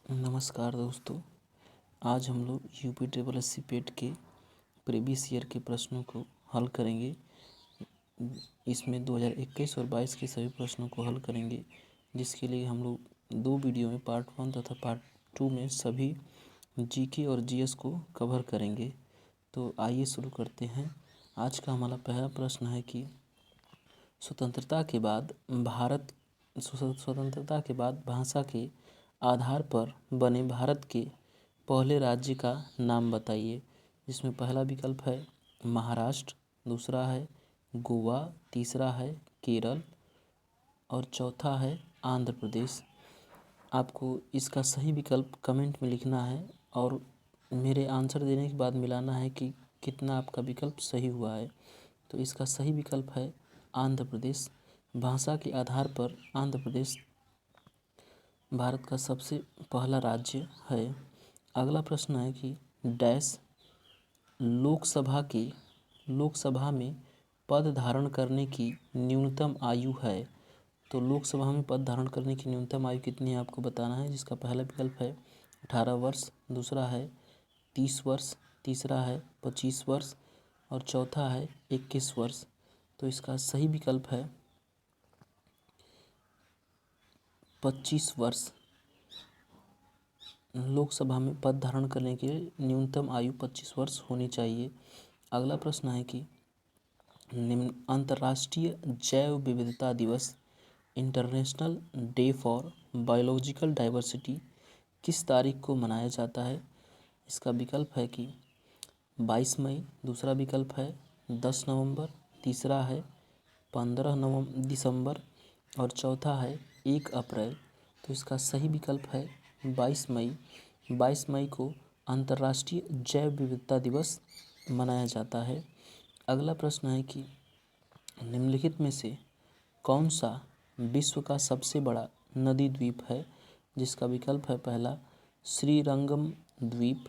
नमस्कार दोस्तों। आज हम लोग यूपी ट्रिपल एस सी पेट के प्रीवियस ईयर के प्रश्नों को हल करेंगे। इसमें 2021 और 22 के सभी प्रश्नों को हल करेंगे, जिसके लिए हम लोग दो वीडियो में पार्ट 1 तथा पार्ट 2 में सभी जीके और जीएस को कवर करेंगे। तो आइए शुरू करते हैं। आज का हमारा पहला प्रश्न है कि स्वतंत्रता के बाद भाषा के आधार पर बने भारत के पहले राज्य का नाम बताइए। जिसमें पहला विकल्प है महाराष्ट्र, दूसरा है गोवा, तीसरा है केरल और चौथा है आंध्र प्रदेश। आपको इसका सही विकल्प कमेंट में लिखना है और मेरे आंसर देने के बाद मिलाना है कि कितना आपका विकल्प सही हुआ है। तो इसका सही विकल्प है आंध्र प्रदेश। भाषा के आधार पर आंध्र प्रदेश भारत का सबसे पहला राज्य है। अगला प्रश्न है कि डैश लोकसभा में पद धारण करने की न्यूनतम आयु है। तो लोकसभा में पद धारण करने की न्यूनतम आयु कितनी है आपको बताना है। जिसका पहला विकल्प है 18 वर्ष, दूसरा है 30 वर्ष, तीसरा है 25 वर्ष और चौथा है 21 वर्ष। तो इसका सही विकल्प है 25 वर्ष। लोकसभा में पद धारण करने के लिए न्यूनतम आयु 25 वर्ष होनी चाहिए। अगला प्रश्न है कि अंतर्राष्ट्रीय जैव विविधता दिवस international day for biological diversity किस तारीख को मनाया जाता है। इसका विकल्प है कि 22 मई, दूसरा विकल्प है 10 नवंबर, तीसरा है 15 दिसंबर और चौथा है 1 अप्रैल। तो इसका सही विकल्प है 22 मई। 22 मई को अंतर्राष्ट्रीय जैव विविधता दिवस मनाया जाता है। अगला प्रश्न है कि निम्नलिखित में से कौन सा विश्व का सबसे बड़ा नदी द्वीप है। जिसका विकल्प है पहला श्रीरंगम द्वीप,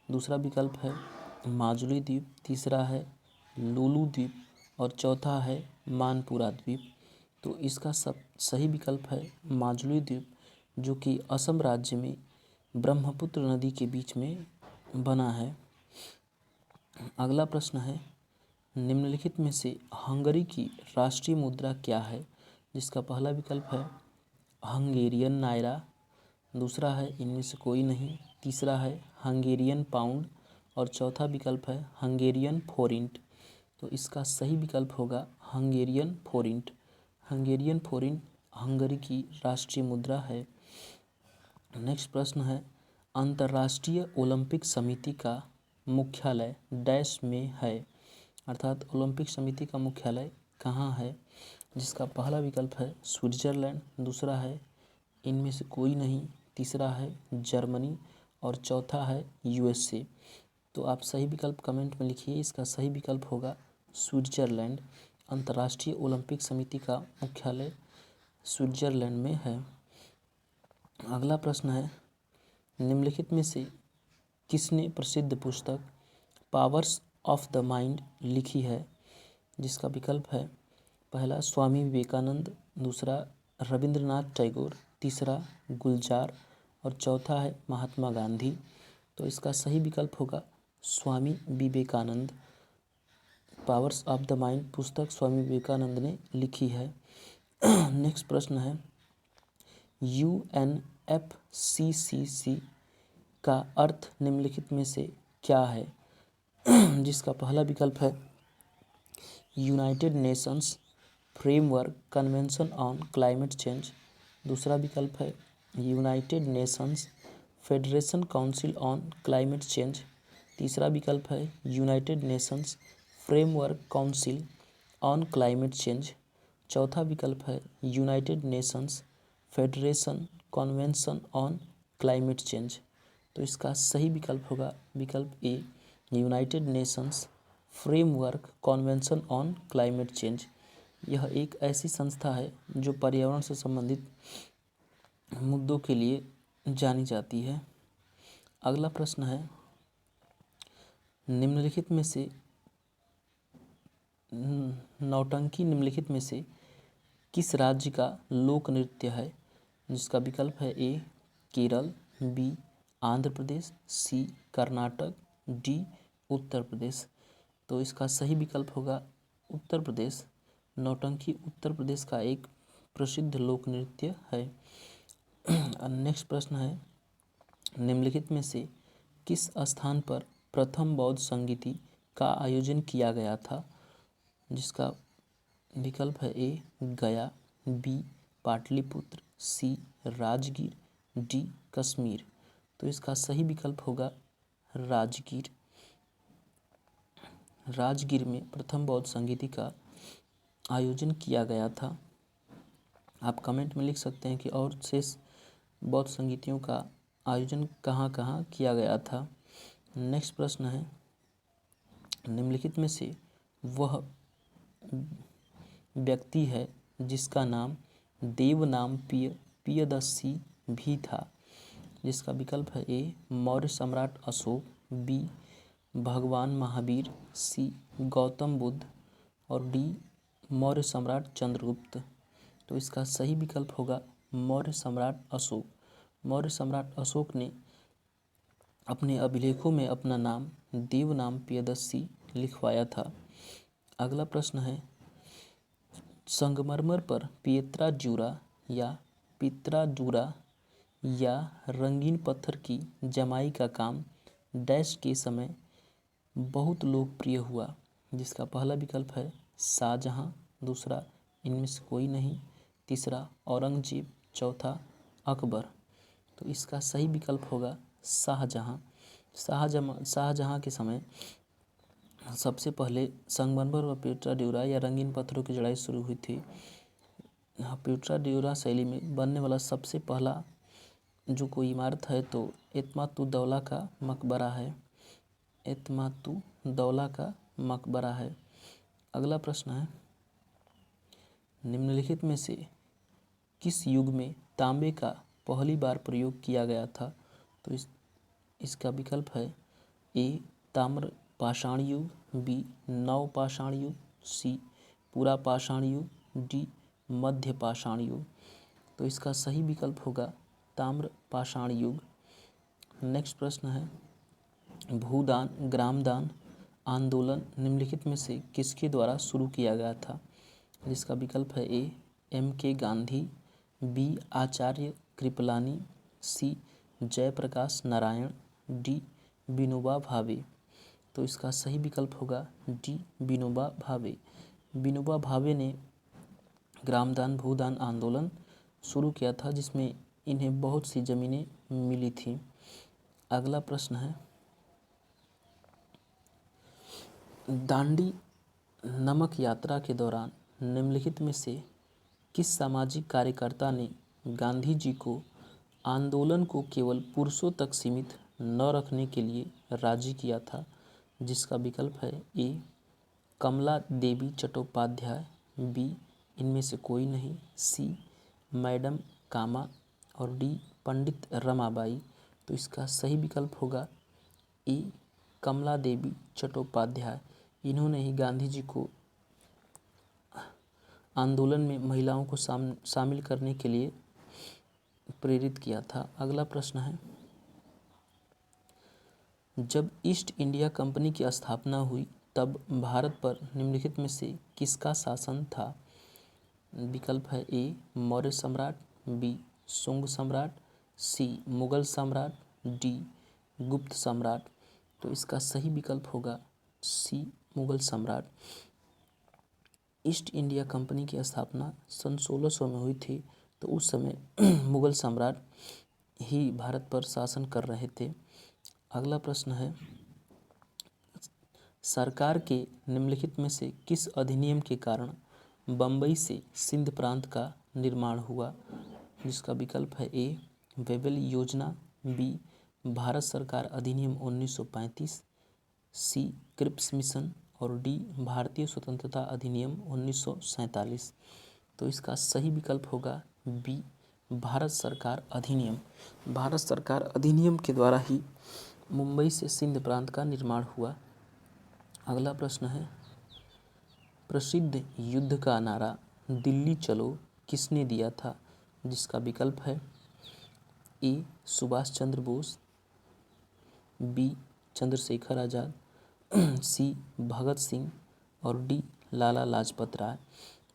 दूसरा विकल्प है माजुली द्वीप, तीसरा है लुलु द्वीप और चौथा है मानपुरा द्वीप। तो इसका सही विकल्प है माजुली द्वीप, जो कि असम राज्य में ब्रह्मपुत्र नदी के बीच में बना है। अगला प्रश्न है निम्नलिखित में से हंगरी की राष्ट्रीय मुद्रा क्या है। जिसका पहला विकल्प है हंगेरियन नायरा, दूसरा है इनमें से कोई नहीं, तीसरा है हंगेरियन पाउंड और चौथा विकल्प है हंगेरियन फोरिंट। तो इसका सही विकल्प होगा हंगेरियन फोरिंट। हंगेरियन फोरिंट हंगरी की राष्ट्रीय मुद्रा है। नेक्स्ट प्रश्न है अंतर्राष्ट्रीय ओलंपिक समिति का मुख्यालय डैश में है। अर्थात ओलंपिक समिति का मुख्यालय कहाँ है। जिसका पहला विकल्प है स्विट्जरलैंड, दूसरा है इनमें से कोई नहीं, तीसरा है जर्मनी और चौथा है यूएसए। तो आप सही विकल्प कमेंट में लिखिए। इसका सही विकल्प होगा स्विट्जरलैंड। अंतर्राष्ट्रीय ओलंपिक समिति का मुख्यालय स्विट्जरलैंड में है। अगला प्रश्न है निम्नलिखित में से किसने प्रसिद्ध पुस्तक पावर्स ऑफ द माइंड लिखी है। जिसका विकल्प है पहला स्वामी विवेकानंद, दूसरा रविंद्रनाथ टैगोर, तीसरा गुलजार और चौथा है महात्मा गांधी। तो इसका सही विकल्प होगा Swami Vivekananda. Powers of the mind पुस्तक स्वामी विवेकानंद ने लिखी है। नेक्स्ट प्रश्न है UNFCCC का अर्थ निम्नलिखित में से क्या है। जिसका पहला विकल्प है United Nations framework convention on climate change, दूसरा विकल्प है United Nations federation council on climate change, तीसरा विकल्प है United Nations framework council on climate change, चौथा विकल्प है United Nations federation convention on climate change. तो इसका सही विकल्प होगा विकल्प A United Nations framework convention on climate change. यह एक ऐसी संस्था है जो पर्यावरण से संबंधित मुद्दों के लिए जानी जाती है। अगला प्रश्न है निम्नलिखित में से नौटंकी निम्नलिखित में से किस राज्य का लोक नृत्य है। जिसका विकल्प है ए केरल, बी आंध्र प्रदेश, सी कर्नाटक, डी उत्तर प्रदेश। तो इसका सही विकल्प होगा उत्तर प्रदेश। नौटंकी उत्तर प्रदेश का एक प्रसिद्ध लोक नृत्य है। नेक्स्ट प्रश्न है, निम्नलिखित में से किस स्थान पर प्रथम बौद्ध संगीति का आयोजन किया गया था? जिसका विकल्प है ए गया, बी पाटलिपुत्र, सी राजगीर, डी कश्मीर। तो इसका सही विकल्प होगा राजगीर। राजगीर में प्रथम बौद्ध संगीति का आयोजन किया गया था। आप कमेंट में लिख सकते हैं कि और शेष बौद्ध संगीतियों का आयोजन कहाँ कहाँ किया गया था। नेक्स्ट प्रश्न है, निम्नलिखित में से वह व्यक्ति है जिसका नाम देवनाम पियदस्सी भी था? जिसका विकल्प है ए मौर्य सम्राट अशोक, बी भगवान महावीर, सी गौतम बुद्ध और डी मौर्य सम्राट चंद्रगुप्त। तो इसका सही विकल्प होगा मौर्य सम्राट अशोक। मौर्य सम्राट अशोक ने अपने अभिलेखों में अपना नाम देवनाम पियदस्सी लिखवाया था। अगला प्रश्न है, संगमरमर पर पियत्रा जुरा या रंगीन पत्थर की जमाई का काम डैश के समय बहुत लोकप्रिय हुआ? जिसका पहला विकल्प है शाहजहां, दूसरा इनमें से कोई नहीं, तीसरा औरंगजेब, चौथा अकबर। तो इसका सही विकल्प होगा शाहजहां। शाहजहां के समय सबसे पहले संगमरमर व पियत्रा ड्यूरा या रंगीन पत्थरों की जड़ाई शुरू हुई थी। पियत्रा ड्यूरा शैली में बनने वाला सबसे पहला जो कोई इमारत है तो एतमातुद्दौला का मकबरा है। एतमातुद्दौला का मकबरा है। अगला प्रश्न है, निम्नलिखित में से किस युग में तांबे का पहली बार प्रयोग किया गया था? तो इसका विकल्प है ए ताम्र पाषाण युग, बी नव पाषाण युग, सी पूरा पाषाण युग, डी मध्य पाषाण युग। तो इसका सही विकल्प होगा ताम्र पाषाण युग। नेक्स्ट प्रश्न है, भूदान ग्रामदान आंदोलन निम्नलिखित में से किसके द्वारा शुरू किया गया था? जिसका विकल्प है ए M.K. गांधी, बी आचार्य कृपलानी, सी जयप्रकाश नारायण, डी विनोबा भावे। तो इसका सही विकल्प होगा डी विनोबा भावे। विनोबा भावे ने ग्रामदान भूदान आंदोलन शुरू किया था जिसमें इन्हें बहुत सी ज़मीनें मिली थी। अगला प्रश्न है, दांडी नमक यात्रा के दौरान निम्नलिखित में से किस सामाजिक कार्यकर्ता ने गांधी जी को आंदोलन को केवल पुरुषों तक सीमित न रखने के लिए राजी किया था? जिसका विकल्प है ए कमला देवी चट्टोपाध्याय, बी इनमें से कोई नहीं, सी मैडम कामा और डी पंडित रमाबाई। तो इसका सही विकल्प होगा ए कमला देवी चट्टोपाध्याय। इन्होंने ही गांधी जी को आंदोलन में महिलाओं को शामिल करने के लिए प्रेरित किया था। अगला प्रश्न है, जब ईस्ट इंडिया कंपनी की स्थापना हुई तब भारत पर निम्नलिखित में से किसका शासन था? विकल्प है ए मौर्य सम्राट, बी शुंग सम्राट, सी मुगल सम्राट, डी गुप्त सम्राट। तो इसका सही विकल्प होगा सी मुगल सम्राट। ईस्ट इंडिया कंपनी की स्थापना सन 1600 में हुई थी तो उस समय मुगल सम्राट ही भारत पर शासन कर रहे थे। अगला प्रश्न है, सरकार के निम्नलिखित में से किस अधिनियम के कारण बम्बई से सिंध प्रांत का निर्माण हुआ? जिसका विकल्प है ए वेबल योजना, बी भारत सरकार अधिनियम 1935, सी क्रिप्स मिशन और डी भारतीय स्वतंत्रता अधिनियम 1947। तो इसका सही विकल्प होगा बी भारत सरकार अधिनियम। भारत सरकार अधिनियम के द्वारा ही मुंबई से सिंध प्रांत का निर्माण हुआ। अगला प्रश्न है, प्रसिद्ध युद्ध का नारा दिल्ली चलो किसने दिया था? जिसका विकल्प है ए सुभाष चंद्र बोस, बी चंद्रशेखर आज़ाद, सी भगत सिंह और डी लाला लाजपत राय।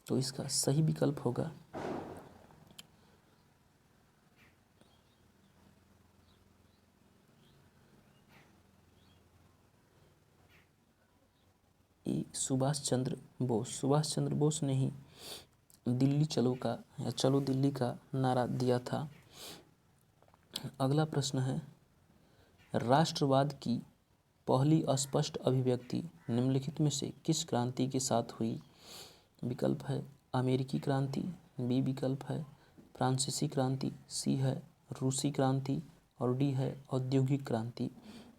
तो इसका सही विकल्प होगा ए सुभाष चंद्र बोस। सुभाष चंद्र बोस ने ही दिल्ली चलो का या चलो दिल्ली का नारा दिया था। अगला प्रश्न है, राष्ट्रवाद की पहली स्पष्ट अभिव्यक्ति निम्नलिखित में से किस क्रांति के साथ हुई? विकल्प है अमेरिकी क्रांति, बी विकल्प है फ्रांसीसी क्रांति, सी है रूसी क्रांति और डी है औद्योगिक क्रांति।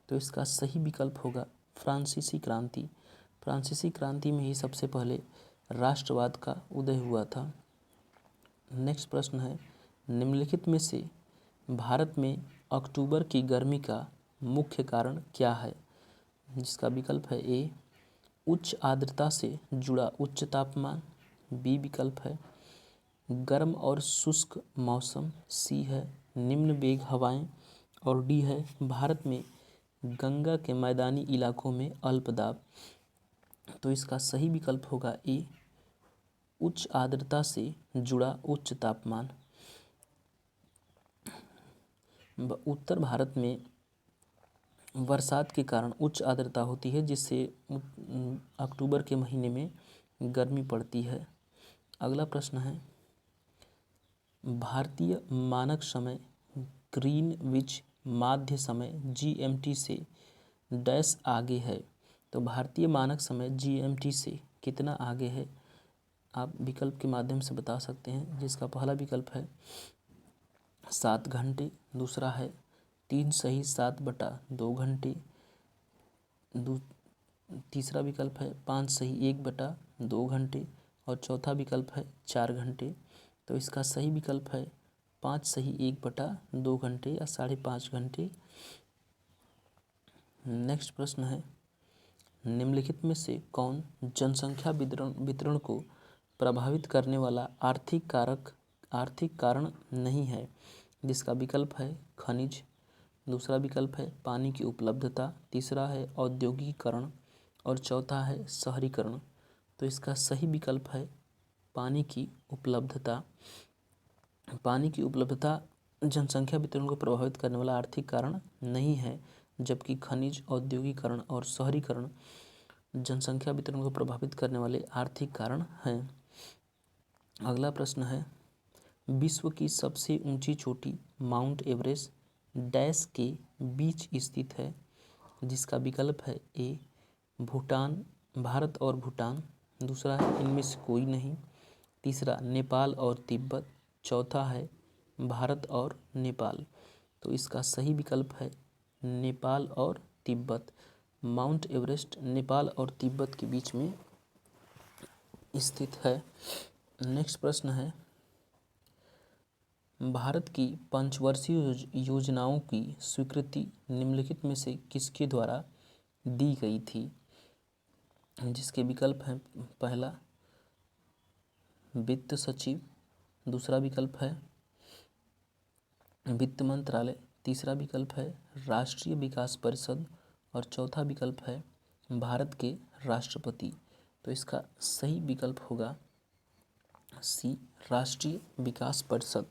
तो इसका सही विकल्प होगा फ्रांसीसी क्रांति। फ्रांसीसी क्रांति में ही सबसे पहले राष्ट्रवाद का उदय हुआ था। नेक्स्ट प्रश्न है, निम्नलिखित में से भारत में अक्टूबर की गर्मी का मुख्य कारण क्या है? जिसका विकल्प है ए उच्च आर्द्रता से जुड़ा उच्च तापमान, बी विकल्प है गर्म और शुष्क मौसम, सी है निम्न वेग हवाएं और डी है भारत में गंगा के मैदानी इलाकों में अल्पदाब। तो इसका सही विकल्प होगा ए उच्च आर्द्रता से जुड़ा उच्च तापमान। उत्तर भारत में बरसात के कारण उच्च आर्द्रता होती है, जिससे अक्टूबर के महीने में गर्मी पड़ती है। अगला प्रश्न है, भारतीय मानक समय ग्रीनविच माध्य समय जीएमटी से डैश आगे है। तो भारतीय मानक समय जीएमटी से कितना आगे है? आप विकल्प के माध्यम से बता सकते हैं, जिसका पहला विकल्प है 7 घंटे, दूसरा है 3 सही 7/2 घंटे, तीसरा विकल्प है 5 सही 1/2 घंटे और चौथा विकल्प है 4 घंटे। तो इसका सही विकल्प है 5 सही 1/2 घंटे या 5.5 घंटे। नेक्स्ट प्रश्न है, निम्नलिखित में से कौन जनसंख्या वितरण को प्रभावित करने वाला आर्थिक कारण नहीं है? जिसका विकल्प है खनिज, दूसरा विकल्प है पानी की उपलब्धता, तीसरा है औद्योगिकीकरण और चौथा है शहरीकरण। तो इसका सही विकल्प है पानी की उपलब्धता। पानी की उपलब्धता जनसंख्या वितरण को प्रभावित करने वाला आर्थिक कारण नहीं है, जबकि खनिज, औद्योगिकीकरण और शहरीकरण जनसंख्या वितरण को प्रभावित करने वाले आर्थिक कारण हैं। अगला प्रश्न है, विश्व की सबसे ऊंची चोटी माउंट एवरेस्ट डैश के बीच स्थित है? जिसका विकल्प है ए भूटान, भारत और भूटान, दूसरा है इनमें से कोई नहीं, तीसरा नेपाल और तिब्बत, चौथा है भारत और नेपाल। तो इसका सही विकल्प है नेपाल और तिब्बत। माउंट एवरेस्ट नेपाल और तिब्बत के बीच में स्थित है। नेक्स्ट प्रश्न है, भारत की पंचवर्षीय योजनाओं की स्वीकृति निम्नलिखित में से किसके द्वारा दी गई थी? जिसके विकल्प हैं पहला वित्त सचिव, दूसरा विकल्प है वित्त मंत्रालय, तीसरा विकल्प है राष्ट्रीय विकास परिषद और चौथा विकल्प है भारत के राष्ट्रपति। तो इसका सही विकल्प होगा सी राष्ट्रीय विकास परिषद,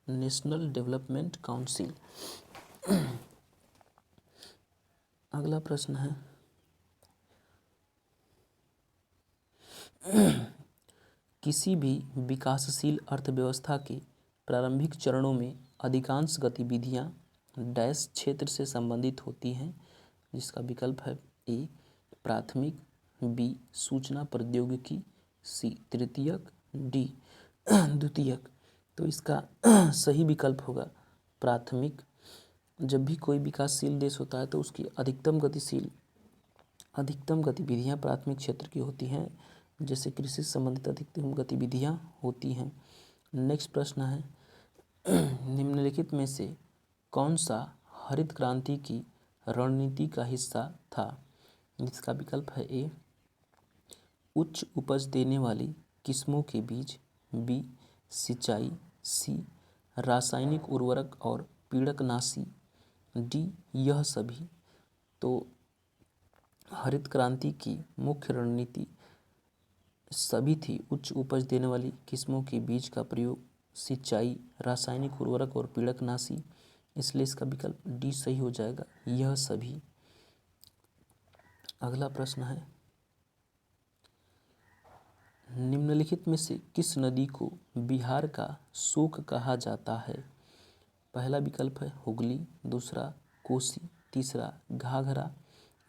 नेशनल डेवलपमेंट काउंसिल। अगला प्रश्न है, किसी भी विकासशील अर्थव्यवस्था के प्रारंभिक चरणों में अधिकांश गतिविधियां डैश क्षेत्र से संबंधित होती हैं? जिसका विकल्प है ए प्राथमिक, बी सूचना प्रौद्योगिकी, सी तृतीयक, डी द्वितीयक। तो इसका सही विकल्प होगा प्राथमिक। जब भी कोई विकासशील देश होता है तो उसकी अधिकतम गतिविधियां प्राथमिक क्षेत्र की होती हैं, जैसे कृषि से संबंधित अधिकतम गतिविधियां होती हैं। नेक्स्ट प्रश्न है, निम्नलिखित में से कौन सा हरित क्रांति की रणनीति का हिस्सा था? जिसका विकल्प है ए उच्च उपज देने वाली किस्मों के बीज, बी सिंचाई, सी रासायनिक उर्वरक और पीड़कनाशी, डी यह सभी। तो हरित क्रांति की मुख्य रणनीति सभी थी उच्च उपज देने वाली किस्मों के बीज का प्रयोग, सिंचाई, रासायनिक उर्वरक और पीड़कनाशी, इसलिए इसका विकल्प डी सही हो जाएगा, यह सभी। अगला प्रश्न है, निम्नलिखित में से किस नदी को बिहार का शोक कहा जाता है? पहला विकल्प है हुगली, दूसरा कोसी, तीसरा घाघरा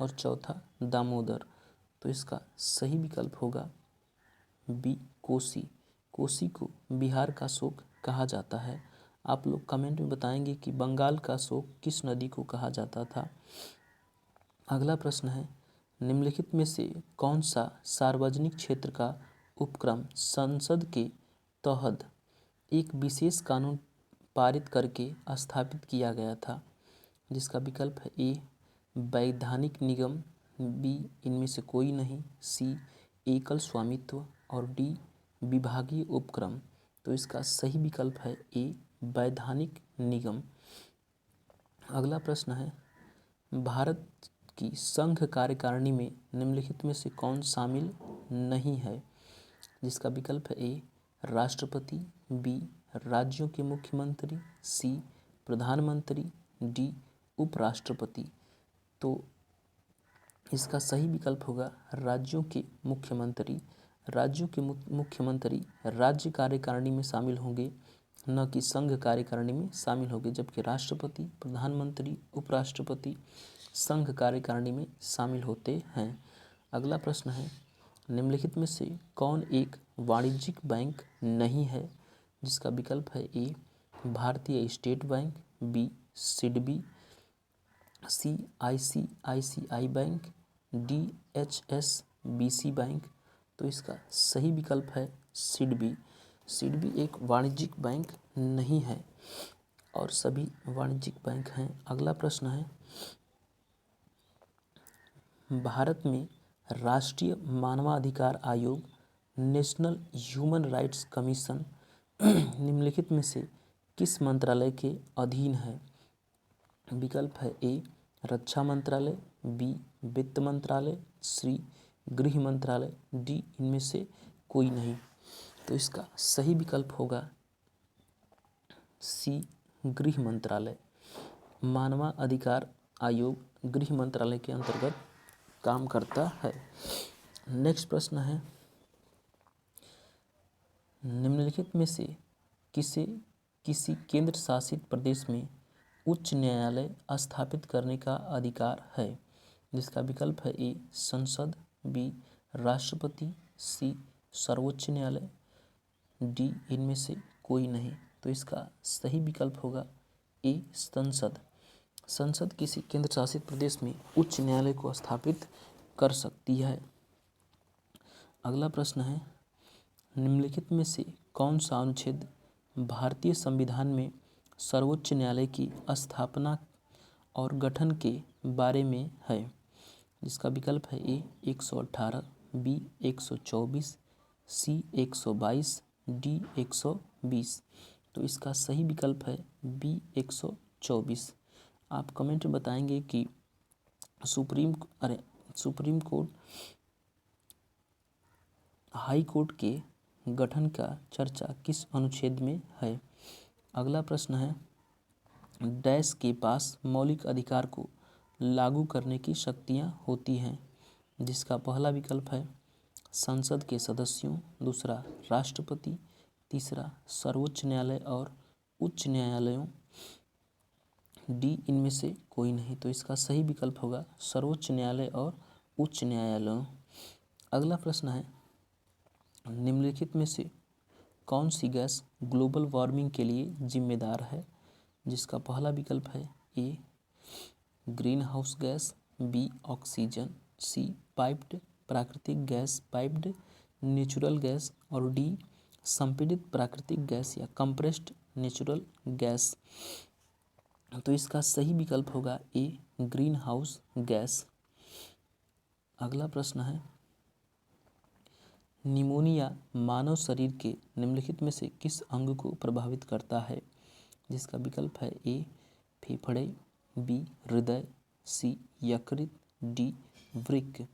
और चौथा दामोदर। तो इसका सही विकल्प होगा बी कोसी। कोसी को बिहार का शोक कहा जाता है। आप लोग कमेंट में बताएंगे कि बंगाल का शोक किस नदी को कहा जाता था। अगला प्रश्न है, निम्नलिखित में से कौन सा सार्वजनिक क्षेत्र का उपक्रम संसद के तहत एक विशेष कानून पारित करके स्थापित किया गया था? जिसका विकल्प है ए वैधानिक निगम, बी इनमें से कोई नहीं, सी एकल स्वामित्व और डी विभागीय उपक्रम। तो इसका सही विकल्प है ए वैधानिक निगम। अगला प्रश्न है, भारत की संघ कार्यकारिणी में निम्नलिखित में से कौन शामिल नहीं है? जिसका विकल्प है ए राष्ट्रपति, बी राज्यों के मुख्यमंत्री, सी प्रधानमंत्री, डी उपराष्ट्रपति। तो इसका सही विकल्प होगा राज्यों के मुख्यमंत्री। राज्यों के मुख्यमंत्री राज्य कार्यकारिणी में शामिल होंगे, न कि संघ कार्यकारिणी में शामिल होंगे, जबकि राष्ट्रपति, प्रधानमंत्री, उपराष्ट्रपति संघ कार्यकारिणी में शामिल होते हैं। अगला प्रश्न है, निम्नलिखित में से कौन एक वाणिज्यिक बैंक नहीं है? जिसका विकल्प है ए भारतीय स्टेट बैंक, बी सिडबी, सी ICICI bank, D HSBC bank. तो इसका सही विकल्प है सिडबी। सिडबी एक वाणिज्यिक बैंक नहीं है और सभी वाणिज्यिक बैंक हैं। अगला प्रश्न है, भारत में राष्ट्रीय मानवाधिकार आयोग, नेशनल ह्यूमन राइट्स कमीशन निम्नलिखित में से किस मंत्रालय के अधीन है? विकल्प है ए रक्षा मंत्रालय, बी वित्त मंत्रालय, सी गृह मंत्रालय, डी इनमें से कोई नहीं। तो इसका सही विकल्प होगा सी गृह मंत्रालय। मानवाधिकार आयोग गृह मंत्रालय के अंतर्गत काम करता है। नेक्स्ट प्रश्न है, निम्नलिखित में से किसी केंद्र शासित प्रदेश में उच्च न्यायालय स्थापित करने का अधिकार है? जिसका विकल्प है ए संसद, बी राष्ट्रपति, सी सर्वोच्च न्यायालय, डी इनमें से कोई नहीं। तो इसका सही विकल्प होगा ए संसद। संसद किसी केंद्र शासित प्रदेश में उच्च न्यायालय को स्थापित कर सकती है। अगला प्रश्न है, निम्नलिखित में से कौन सा अनुच्छेद भारतीय संविधान में सर्वोच्च न्यायालय की स्थापना और गठन के बारे में है? जिसका विकल्प है ए 118, बी 124, सी 122, डी 120। तो इसका सही विकल्प है बी 124। आप कमेंट में बताएंगे कि सुप्रीम कोर्ट हाई कोर्ट के गठन का चर्चा किस अनुच्छेद में है? अगला प्रश्न है, डैश के पास मौलिक अधिकार को लागू करने की शक्तियां होती हैं? जिसका पहला विकल्प है संसद के सदस्यों, दूसरा राष्ट्रपति, तीसरा सर्वोच्च न्यायालय और उच्च न्यायालयों, डी इनमें से कोई नहीं। तो इसका सही विकल्प होगा सर्वोच्च न्यायालय और उच्च न्यायालयों। अगला प्रश्न है, निम्नलिखित में से कौन सी गैस ग्लोबल वार्मिंग के लिए जिम्मेदार है? जिसका पहला विकल्प है A greenhouse gas, B oxygen, C piped प्राकृतिक गैस, पाइप्ड नेचुरल गैस और डी संपीड़ित प्राकृतिक गैस या कंप्रेस्ड नेचुरल गैस। तो इसका सही विकल्प होगा ए ग्रीन हाउस गैस। अगला प्रश्न है, निमोनिया मानव शरीर के निम्नलिखित में से किस अंग को प्रभावित करता है? जिसका विकल्प है ए फेफड़े, बी हृदय, सी यकृत, डी वृक्क।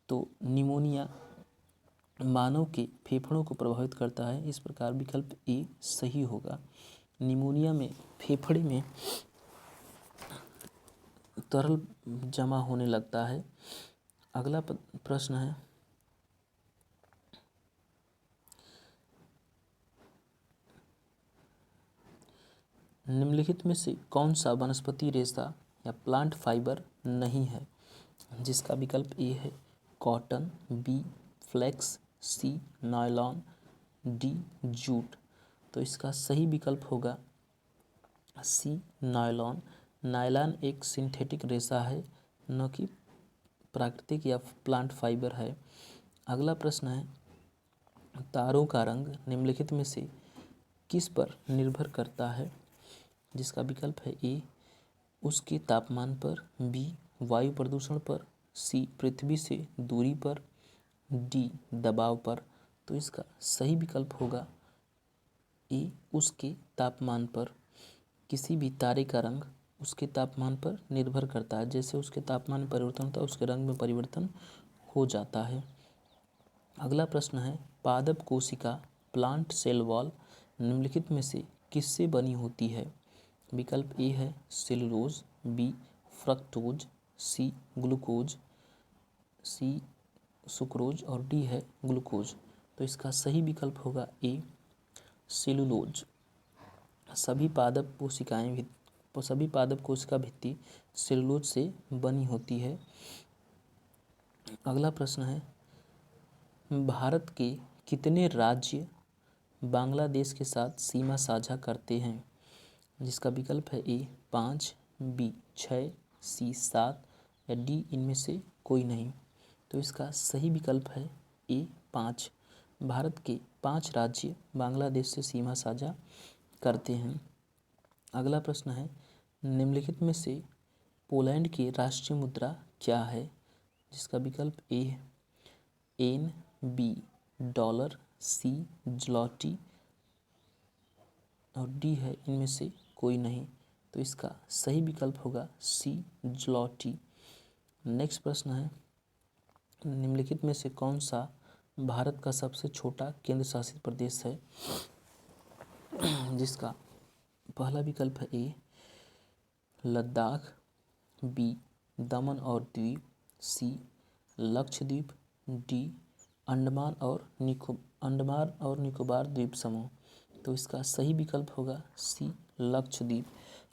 तो निमोनिया मानव के फेफड़ों को प्रभावित करता है, इस प्रकार विकल्प ए सही होगा। निमोनिया में फेफड़े में तरल जमा होने लगता है। अगला प्रश्न है, निम्नलिखित में से कौन सा वनस्पति रेशा या प्लांट फाइबर नहीं है? जिसका विकल्प ए है कॉटन, बी फ्लेक्स, सी नायलॉन, डी जूट। तो इसका सही विकल्प होगा सी नायलॉन। नायलॉन एक सिंथेटिक रेशा है, न कि प्राकृतिक या प्लांट फाइबर है। अगला प्रश्न है, तारों का रंग निम्नलिखित में से किस पर निर्भर करता है? जिसका विकल्प है ए उसके तापमान पर, बी वायु प्रदूषण पर, सी पृथ्वी से दूरी पर, डी दबाव पर। तो इसका सही विकल्प होगा ए उसके तापमान पर। किसी भी तारे का रंग उसके तापमान पर निर्भर करता है। जैसे उसके तापमान में परिवर्तन होता है, उसके रंग में परिवर्तन हो जाता है। अगला प्रश्न है, पादप कोशिका प्लांट सेल वॉल निम्नलिखित में से किससे बनी होती है? विकल्प ए है cellulose, B fructose, C glucose, C sucrose और डी है ग्लूकोज। तो इसका सही विकल्प होगा ए सेलुलोज। सभी पादप कोशिका भित्ति सेलुलोज से बनी होती है। अगला प्रश्न है, भारत के कितने राज्य बांग्लादेश के साथ सीमा साझा करते हैं? जिसका विकल्प है ए 5, बी 6, सी 7 या डी इनमें से कोई नहीं। तो इसका सही विकल्प है ए 5। भारत के 5 राज्य बांग्लादेश से सीमा साझा करते हैं। अगला प्रश्न है, निम्नलिखित में से पोलैंड की राष्ट्रीय मुद्रा क्या है? जिसका विकल्प ए है एन, बी डॉलर, सी ज़्लॉटी और डी है इनमें से कोई नहीं। तो इसका सही विकल्प होगा सी ज़्लॉटी। नेक्स्ट प्रश्न है, निम्नलिखित में से कौन सा भारत का सबसे छोटा केंद्र शासित प्रदेश है? जिसका पहला विकल्प है ए लद्दाख, बी दमन और द्वीप, सी लक्षद्वीप, डी अंडमान और निकोबार द्वीप समूह। तो इसका सही विकल्प होगा सी लक्षद्वीप।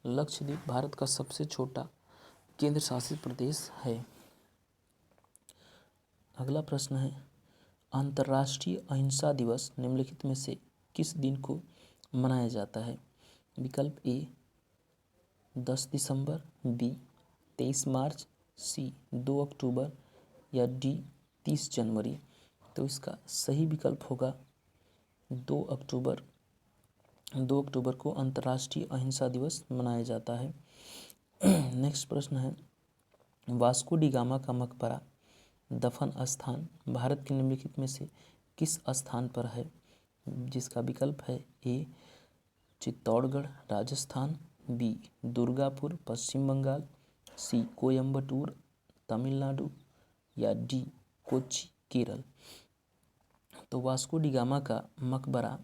लक्षद्वीप भारत का सबसे छोटा केंद्र शासित प्रदेश है। अगला प्रश्न है, अंतर्राष्ट्रीय अहिंसा दिवस निम्नलिखित में से किस दिन को मनाया जाता है? विकल्प ए 10 दिसंबर, बी 23 मार्च, सी 2 अक्टूबर या डी 30 जनवरी। तो इसका सही विकल्प होगा 2 अक्टूबर। 2 अक्टूबर को अंतर्राष्ट्रीय अहिंसा दिवस मनाया जाता है। नेक्स्ट प्रश्न है, वास्को डी गामा का मकबरा दफन स्थान भारत के निम्नलिखित में से किस स्थान पर है? जिसका विकल्प है ए चित्तौड़गढ़ राजस्थान, बी दुर्गापुर पश्चिम बंगाल, सी कोयम्बटूर तमिलनाडु या डी कोच्चि केरल। तो वास्को डी गामा का मकबरा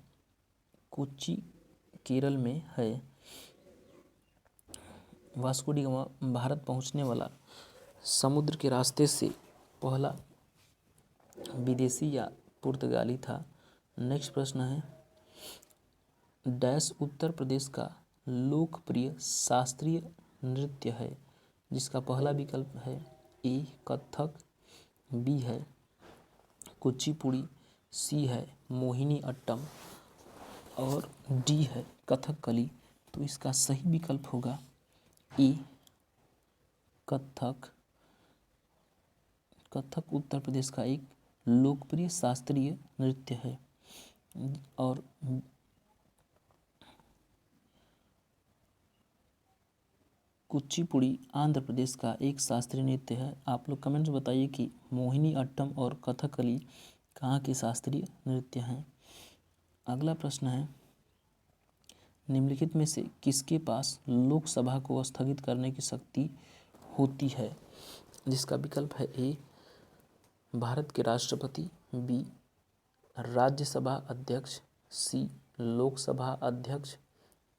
कोच्चि केरल में है। वास्को डी गामा भारत पहुंचने वाला समुद्र के रास्ते से पहला विदेशी या पुर्तगाली था। नेक्स्ट प्रश्न है, डैश उत्तर प्रदेश का लोकप्रिय शास्त्रीय नृत्य है? जिसका पहला विकल्प है ए कथक, बी है कुचिपुड़ी, सी है मोहिनी अट्टम और डी है कथकली। तो इसका सही विकल्प होगा ए कथक। कथक उत्तर प्रदेश का एक लोकप्रिय शास्त्रीय नृत्य है। और कुचिपुड़ी आंध्र प्रदेश का एक शास्त्रीय नृत्य है। आप लोग कमेंट्स बताइए कि मोहिनी अट्टम और कथकली कहाँ के शास्त्रीय नृत्य हैं। अगला प्रश्न है, निम्नलिखित में से किसके पास लोकसभा को स्थगित करने की शक्ति होती है? जिसका विकल्प है ए भारत के राष्ट्रपति, बी राज्यसभा अध्यक्ष, सी लोकसभा अध्यक्ष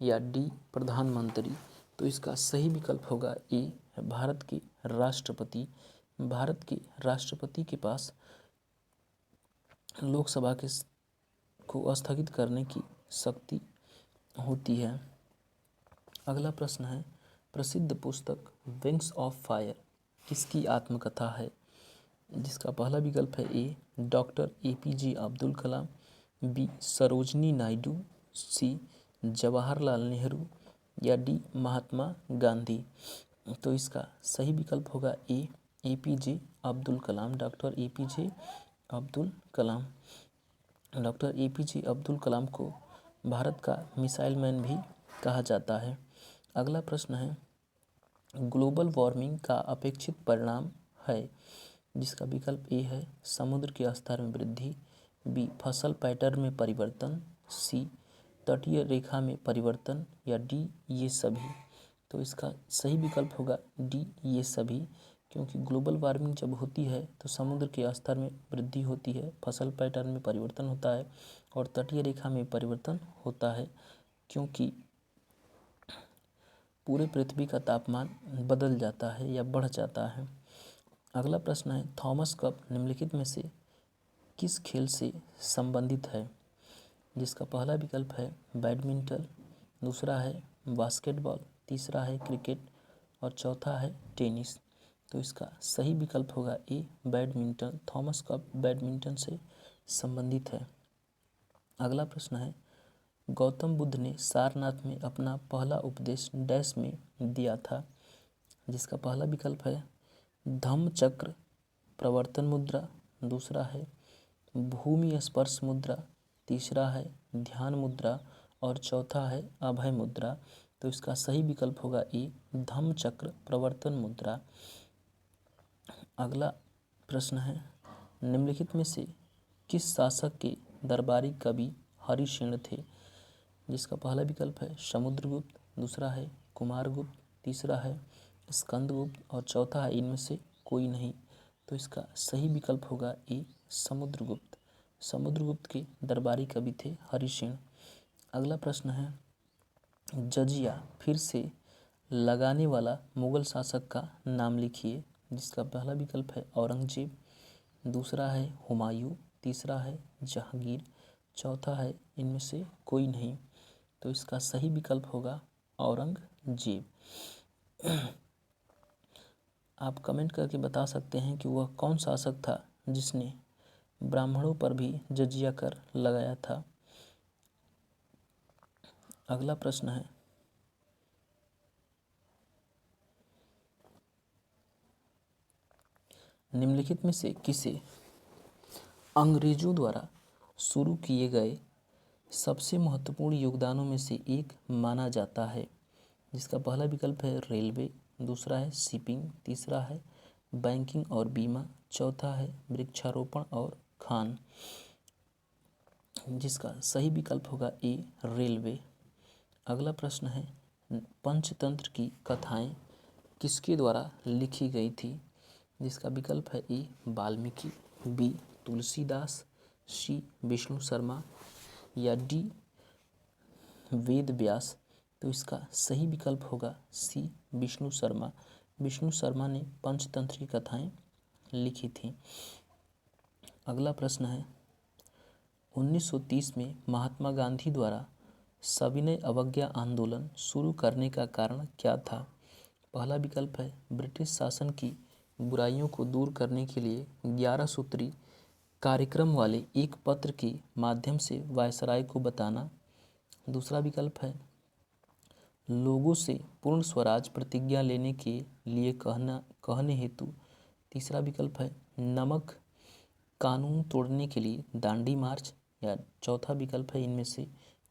या डी प्रधानमंत्री। तो इसका सही विकल्प होगा ए भारत के राष्ट्रपति। भारत के राष्ट्रपति के पास लोकसभा को स्थगित करने की शक्ति होती है। अगला प्रश्न है, प्रसिद्ध पुस्तक विंग्स ऑफ फायर किसकी आत्मकथा है? जिसका पहला विकल्प है ए doctor APJ Abdul Kalam, B Sarojini Naidu, सी जवाहरलाल नेहरू या डी महात्मा गांधी। तो इसका सही विकल्प होगा ए APJ Abdul Kalam, doctor APJ Abdul Kalam. Doctor APJ Abdul Kalam को भारत का मिसाइल मैन भी कहा जाता है। अगला प्रश्न है, ग्लोबल वार्मिंग का अपेक्षित परिणाम है? जिसका विकल्प ए है समुद्र के स्तर में वृद्धि, बी फसल पैटर्न में परिवर्तन, सी तटीय रेखा में परिवर्तन या डी ये सभी। तो इसका सही विकल्प होगा डी ये सभी, क्योंकि ग्लोबल वार्मिंग जब होती है तो समुद्र के स्तर में वृद्धि होती है, फसल पैटर्न में परिवर्तन होता है और तटीय रेखा में परिवर्तन होता है, क्योंकि पूरे पृथ्वी का तापमान बदल जाता है या बढ़ जाता है। अगला प्रश्न है, थॉमस कप निम्नलिखित में से किस खेल से संबंधित है? जिसका पहला विकल्प है बैडमिंटन, दूसरा है बास्केटबॉल, तीसरा है क्रिकेट और चौथा है टेनिस। तो इसका सही विकल्प होगा A badminton. Thomas cup badminton से संबंधित है। अगला प्रश्न है, गौतम बुद्ध ने सारनाथ में अपना पहला उपदेश डैश में दिया था? जिसका पहला विकल्प है धम्म चक्र प्रवर्तन मुद्रा, दूसरा है भूमि स्पर्श मुद्रा, तीसरा है ध्यान मुद्रा और चौथा है अभय मुद्रा। तो इसका सही विकल्प होगा ए धम्म चक्र प्रवर्तन मुद्रा। अगला प्रश्न है, निम्नलिखित में से किस शासक के दरबारी कवि हरिसेन थे? जिसका पहला विकल्प है समुद्रगुप्त, दूसरा है कुमारगुप्त, तीसरा है स्कंदगुप्त और चौथा है इनमें से कोई नहीं। तो इसका सही विकल्प होगा ए समुद्रगुप्त। समुद्रगुप्त के दरबारी कवि थे हरिसेन। अगला प्रश्न है, जजिया फिर से लगाने वाला मुगल शासक का नाम लिखिए। जिसका पहला विकल्प है औरंगजेब, दूसरा है हुमायूं, तीसरा है जहांगीर, चौथा है इनमें से कोई नहीं। तो इसका सही विकल्प होगा औरंगजेब। आप कमेंट करके बता सकते हैं कि वह कौन शासक था जिसने ब्राह्मणों पर भी जजिया कर लगाया था। अगला प्रश्न है, निम्नलिखित में से किसे अंग्रेजों द्वारा शुरू किए गए सबसे महत्वपूर्ण योगदानों में से एक माना जाता है? जिसका पहला विकल्प है रेलवे, दूसरा है शिपिंग, तीसरा है बैंकिंग और बीमा, चौथा है वृक्षारोपण और खान। जिसका सही विकल्प होगा ए रेलवे। अगला प्रश्न है, पंचतंत्र की कथाएं किसके द्वारा लिखी गई थी? जिसका विकल्प है ए वाल्मीकि, बी तुलसीदास, सी विष्णु शर्मा या डी वेद व्यास। तो इसका सही विकल्प होगा सी विष्णु शर्मा। विष्णु शर्मा ने पंचतंत्र की कथाएं लिखी थी। अगला प्रश्न है, 1930 में महात्मा गांधी द्वारा सविनय अवज्ञा आंदोलन शुरू करने का कारण क्या था? पहला विकल्प है ब्रिटिश शासन की बुराइयों को दूर करने के लिए 11 सूत्री कार्यक्रम वाले एक पत्र के माध्यम से वायसराय को बताना, दूसरा विकल्प है लोगों से पूर्ण स्वराज प्रतिज्ञा लेने के लिए कहने हेतु, तीसरा विकल्प है नमक कानून तोड़ने के लिए दांडी मार्च या चौथा विकल्प है इनमें से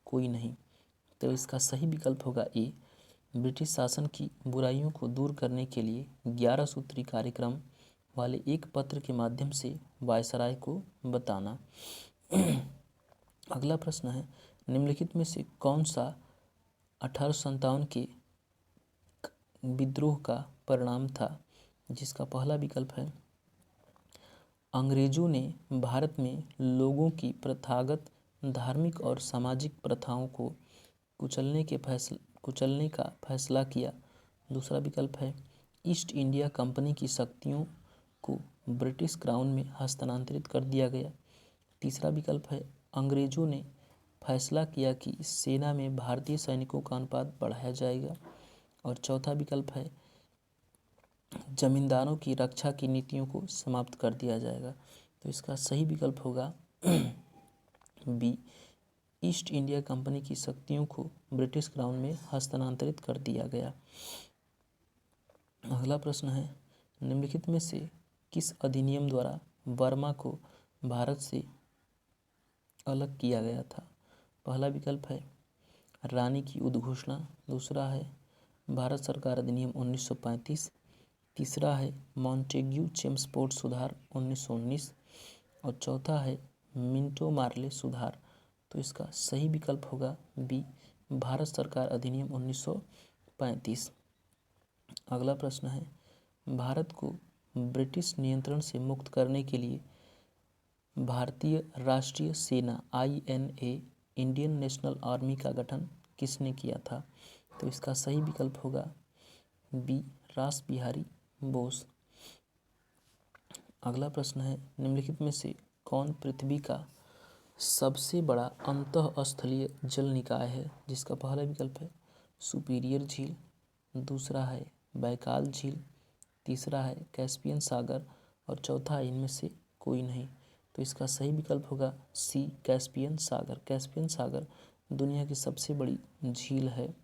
कोई नहीं। तो इसका सही विकल्प होगा ए ब्रिटिश शासन की बुराइयों को दूर करने के लिए 11 सूत्री कार्यक्रम वाले एक पत्र के माध्यम से वायसराय को बताना। अगला प्रश्न है, निम्नलिखित में से कौन सा 1857 के विद्रोह का परिणाम था, जिसका पहला विकल्प है अंग्रेजों ने भारत में लोगों की प्रथागत धार्मिक और सामाजिक प्रथाओं को कुचलने का फैसला किया। दूसरा विकल्प है ईस्ट इंडिया कंपनी की शक्तियों को ब्रिटिश क्राउन में हस्तांतरित कर दिया गया। तीसरा विकल्प है अंग्रेजों ने फैसला किया कि सेना में भारतीय सैनिकों का अनुपात बढ़ाया जाएगा। और चौथा विकल्प है जमींदारों की रक्षा की नीतियों को समाप्त कर दिया जाएगा। तो इसका सही विकल्प होगा बी, ईस्ट इंडिया कंपनी की शक्तियों को ब्रिटिश क्राउन में हस्तांतरित कर दिया गया। अगला प्रश्न है निम्नलिखित में से किस अधिनियम द्वारा बर्मा को भारत से अलग किया गया था। पहला विकल्प है रानी की उद्घोषणा। दूसरा है भारत सरकार अधिनियम 1935। तीसरा है मॉन्टेग्यू चेम्सफोर्ड सुधार 1919 और चौथा है मिंटो मार्ले सुधार। तो इसका सही विकल्प होगा बी, भारत सरकार अधिनियम 1935। अगला प्रश्न है भारत को ब्रिटिश नियंत्रण से मुक्त करने के लिए भारतीय राष्ट्रीय सेना INA इंडियन नेशनल आर्मी का गठन किसने किया था। तो इसका सही विकल्प होगा बी, रास बिहारी बोस। अगला प्रश्न है निम्नलिखित में से कौन पृथ्वी का सबसे बड़ा अंतःस्थलीय जल निकाय है। जिसका पहला विकल्प है सुपीरियर झील। दूसरा है बैकाल झील। तीसरा है कैस्पियन सागर और चौथा है इनमें से कोई नहीं। तो इसका सही विकल्प होगा सी, कैस्पियन सागर। कैस्पियन सागर दुनिया की सबसे बड़ी झील है।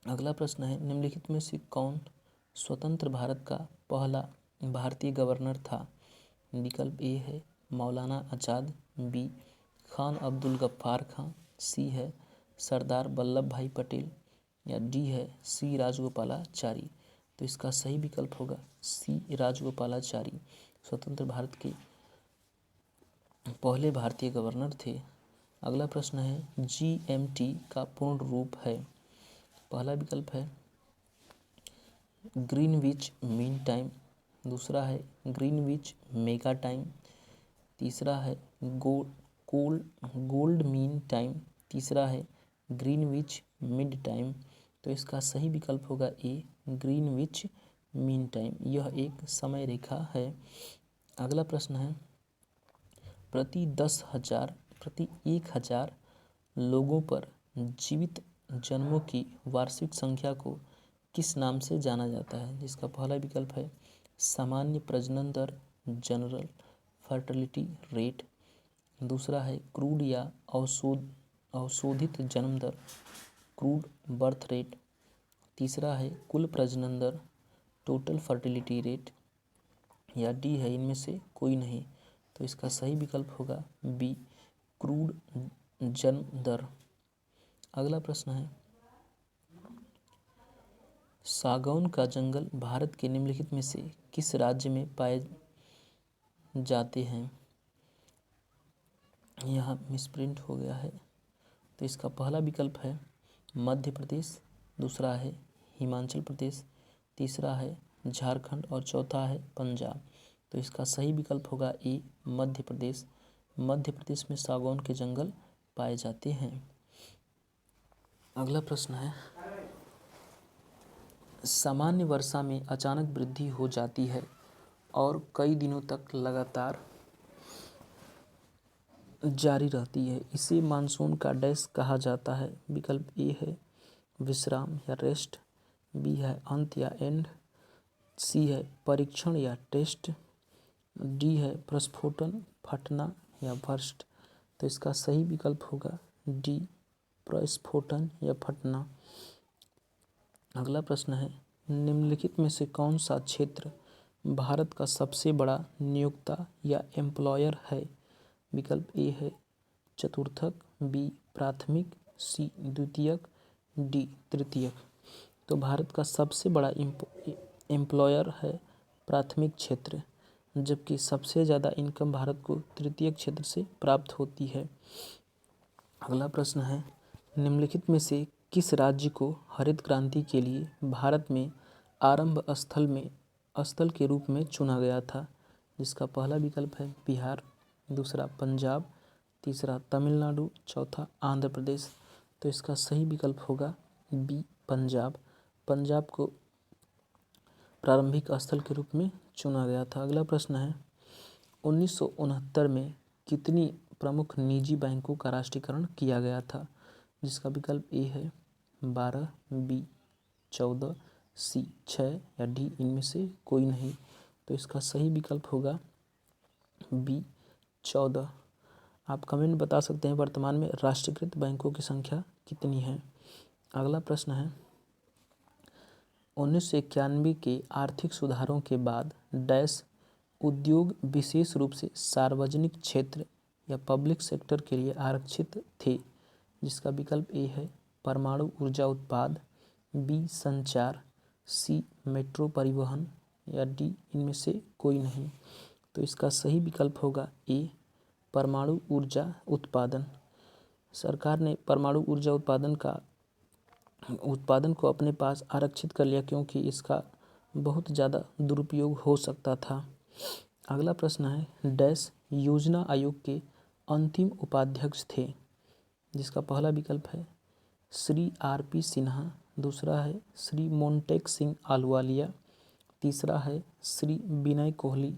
अगला प्रश्न है निम्नलिखित में से कौन स्वतंत्र भारत का पहला भारतीय गवर्नर था। विकल्प ए है मौलाना आज़ाद, बी खान अब्दुल गफ्फार खां, सी है सरदार वल्लभ भाई पटेल या डी है सी राजगोपालाचारी। तो इसका सही विकल्प होगा सी, राजगोपालाचारी स्वतंत्र भारत के पहले भारतीय गवर्नर थे। अगला प्रश्न है GMT का पूर्ण रूप है। पहला विकल्प है ग्रीनविच मीन टाइम। दूसरा है ग्रीनविच मेगा टाइम। तीसरा है गोल्ड मीन टाइम। तीसरा है ग्रीनविच मिड टाइम। तो इसका सही विकल्प होगा ए, ग्रीनविच मीन टाइम। यह एक समय रेखा है। अगला प्रश्न है प्रति 1,000 लोगों पर जीवित जन्मों की वार्षिक संख्या को किस नाम से जाना जाता है। जिसका पहला विकल्प है सामान्य प्रजनन दर, जनरल फर्टिलिटी रेट। दूसरा है क्रूड या अवशोधित जन्म दर, क्रूड बर्थ रेट। तीसरा है कुल प्रजनन दर, टोटल फर्टिलिटी रेट या डी है इनमें से कोई नहीं। तो इसका सही विकल्प होगा बी, क्रूड जन्म दर। अगला प्रश्न है सागौन का जंगल भारत के निम्नलिखित में से किस राज्य में पाए जाते हैं। यहाँ मिसप्रिंट हो गया है। तो इसका पहला विकल्प है मध्य प्रदेश। दूसरा है हिमाचल प्रदेश। तीसरा है झारखंड और चौथा है पंजाब। तो इसका सही विकल्प होगा ए, मध्य प्रदेश। मध्य प्रदेश में सागौन के जंगल पाए जाते हैं। अगला प्रश्न है सामान्य वर्षा में अचानक वृद्धि हो जाती है और कई दिनों तक लगातार जारी रहती है, इसे मानसून का डैश कहा जाता है। विकल्प ए है विश्राम या रेस्ट, बी है अंत या एंड, सी है परीक्षण या टेस्ट, डी है प्रस्फोटन फटना या बर्स्ट। तो इसका सही विकल्प होगा डी, प्रस्फोटन या फटना। अगला प्रश्न है निम्नलिखित में से कौन सा क्षेत्र भारत का सबसे बड़ा नियोक्ता या एम्प्लॉयर है। विकल्प ए है चतुर्थक, बी प्राथमिक, सी द्वितीयक, डी तृतीयक। तो भारत का सबसे बड़ा एम्प्लॉयर है प्राथमिक क्षेत्र, जबकि सबसे ज़्यादा इनकम भारत को तृतीयक क्षेत्र से प्राप्त होती है। अगला प्रश्न है निम्नलिखित में से किस राज्य को हरित क्रांति के लिए भारत में आरंभ स्थल के रूप में चुना गया था? जिसका पहला विकल्प है बिहार, दूसरा पंजाब, तीसरा तमिलनाडु, चौथा आंध्र प्रदेश। तो इसका सही विकल्प होगा बी पंजाब। पंजाब को प्रारंभिक स्थल के रूप में चुना गया था। अगला प्रश्न है 1969 में कितनी प्रमुख निजी बैंकों का राष्ट्रीयकरण किया गया था? जिसका विकल्प ए है 12, बी 14, सी 6 या डी इनमें से कोई नहीं। तो इसका सही विकल्प होगा बी 14। आप कमेंट में बता सकते हैं वर्तमान में राष्ट्रीयकृत बैंकों की संख्या कितनी है। अगला प्रश्न है 1991 के आर्थिक सुधारों के बाद डैश उद्योग विशेष रूप से सार्वजनिक क्षेत्र या पब्लिक सेक्टर के लिए आरक्षित थे? जिसका विकल्प ए है परमाणु ऊर्जा उत्पाद, बी संचार, सी मेट्रो परिवहन या डी इनमें से कोई नहीं। तो इसका सही विकल्प होगा ए परमाणु ऊर्जा उत्पादन। सरकार ने परमाणु ऊर्जा उत्पादन को अपने पास आरक्षित कर लिया क्योंकि इसका बहुत ज़्यादा दुरुपयोग हो सकता था। अगला प्रश्न है डैश योजना आयोग के अंतिम उपाध्यक्ष थे? जिसका पहला विकल्प है श्री आर.पी. सिन्हा, दूसरा है श्री मोंटेक सिंह आलूवालिया, तीसरा है श्री विनय कोहली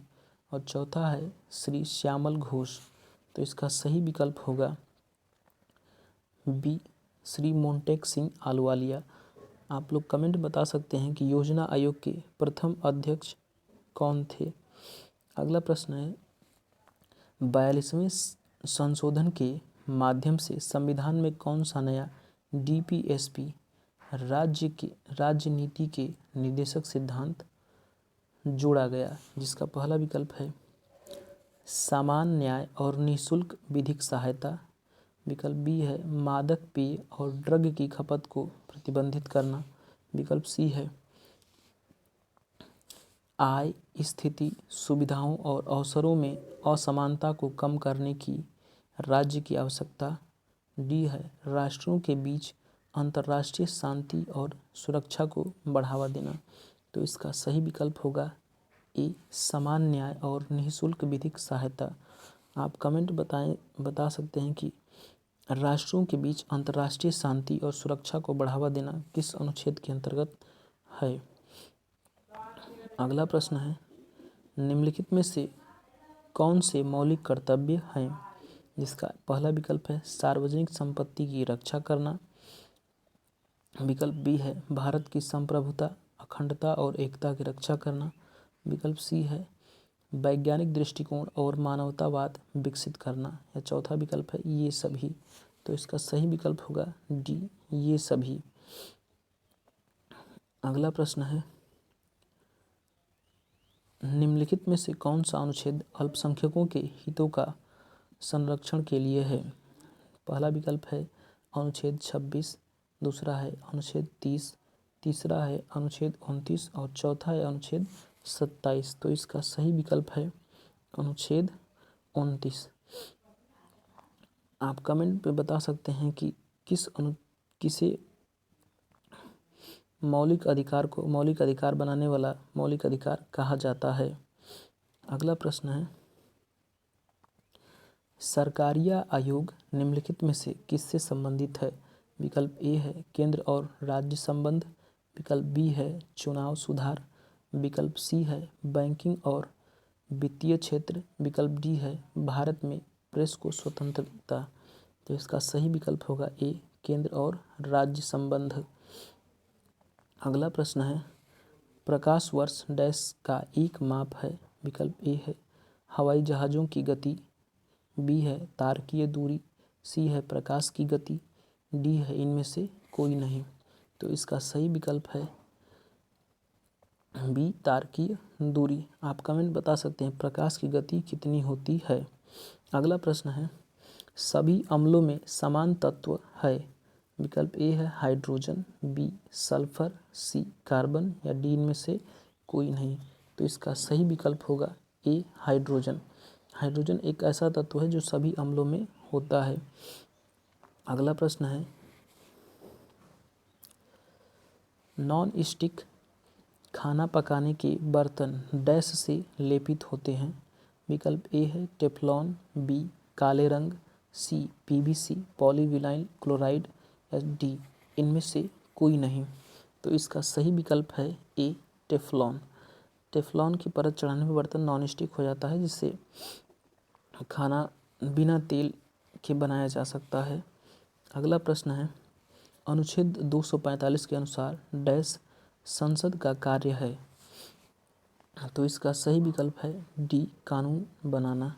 और चौथा है श्री श्यामल घोष। तो इसका सही विकल्प होगा बी श्री मोंटेक सिंह आलूवालिया। आप लोग कमेंट बता सकते हैं कि योजना आयोग के प्रथम अध्यक्ष कौन थे। अगला प्रश्न है 42वें संशोधन के माध्यम से संविधान में कौन सा नया डीपीएसपी राज्य नीति के निर्देशक सिद्धांत जोड़ा गया? जिसका पहला विकल्प है समान न्याय और निःशुल्क विधिक सहायता, विकल्प बी है मादक पेय और ड्रग की खपत को प्रतिबंधित करना, विकल्प सी है आय, स्थिति, सुविधाओं और अवसरों में असमानता को कम करने की राज्य की आवश्यकता, डी है राष्ट्रों के बीच अंतर्राष्ट्रीय शांति और सुरक्षा को बढ़ावा देना। तो इसका सही विकल्प होगा ए समान न्याय और निःशुल्क विधिक सहायता। आप कमेंट बता सकते हैं कि राष्ट्रों के बीच अंतर्राष्ट्रीय शांति और सुरक्षा को बढ़ावा देना किस अनुच्छेद के अंतर्गत है। अगला प्रश्न है निम्नलिखित में से कौन से मौलिक कर्तव्य हैं? जिसका पहला विकल्प है सार्वजनिक संपत्ति की रक्षा करना, विकल्प बी है भारत की संप्रभुता, अखंडता और एकता की रक्षा करना, विकल्प सी है वैज्ञानिक दृष्टिकोण और मानवतावाद विकसित करना या चौथा विकल्प है ये सभी। तो इसका सही विकल्प होगा डी ये सभी। अगला प्रश्न है निम्नलिखित में से कौन सा अनुच्छेद अल्पसंख्यकों के हितों का संरक्षण के लिए है? पहला विकल्प है अनुच्छेद 26, दूसरा है अनुच्छेद 30, तीसरा है अनुच्छेद 29 और चौथा है अनुच्छेद 27। तो इसका सही विकल्प है अनुच्छेद 29। आप कमेंट पे बता सकते हैं कि किसे मौलिक अधिकार बनाने वाला मौलिक अधिकार कहा जाता है। अगला प्रश्न है सरकारिया आयोग निम्नलिखित में से किससे संबंधित है? विकल्प ए है केंद्र और राज्य संबंध, विकल्प बी है चुनाव सुधार, विकल्प सी है बैंकिंग और वित्तीय क्षेत्र, विकल्प डी है भारत में प्रेस को स्वतंत्रता। तो इसका सही विकल्प होगा ए केंद्र और राज्य संबंध। अगला प्रश्न है प्रकाश वर्ष डैश का एक माप है? विकल्प ए है हवाई जहाज़ों की गति, बी है तारकीय दूरी, सी है प्रकाश की गति, डी है इनमें से कोई नहीं। तो इसका सही विकल्प है बी तारकीय दूरी। आप कमेंट बता सकते हैं प्रकाश की गति कितनी होती है। अगला प्रश्न है सभी अम्लों में समान तत्व है? विकल्प ए है हाइड्रोजन, बी सल्फर, सी कार्बन या डी इनमें से कोई नहीं। तो इसका सही विकल्प होगा ए हाइड्रोजन। हाइड्रोजन एक ऐसा तत्व है जो सभी अम्लों में होता है। अगला प्रश्न है नॉन स्टिक खाना पकाने के बर्तन डैश से लेपित होते हैं। विकल्प ए है टेफ्लॉन, बी काले रंग, सी पीवीसी पॉलीविनाइल क्लोराइड या डी इनमें से कोई नहीं। तो इसका सही विकल्प है ए टेफ्लॉन। टेफ्लॉन की परत चढ़ाने पर बर्तन नॉन स्टिक हो जाता है, जिससे खाना बिना तेल के बनाया जा सकता है। अगला प्रश्न है, अनुच्छेद 245 के अनुसार डैश संसद का कार्य है। तो इसका सही विकल्प है डी कानून बनाना।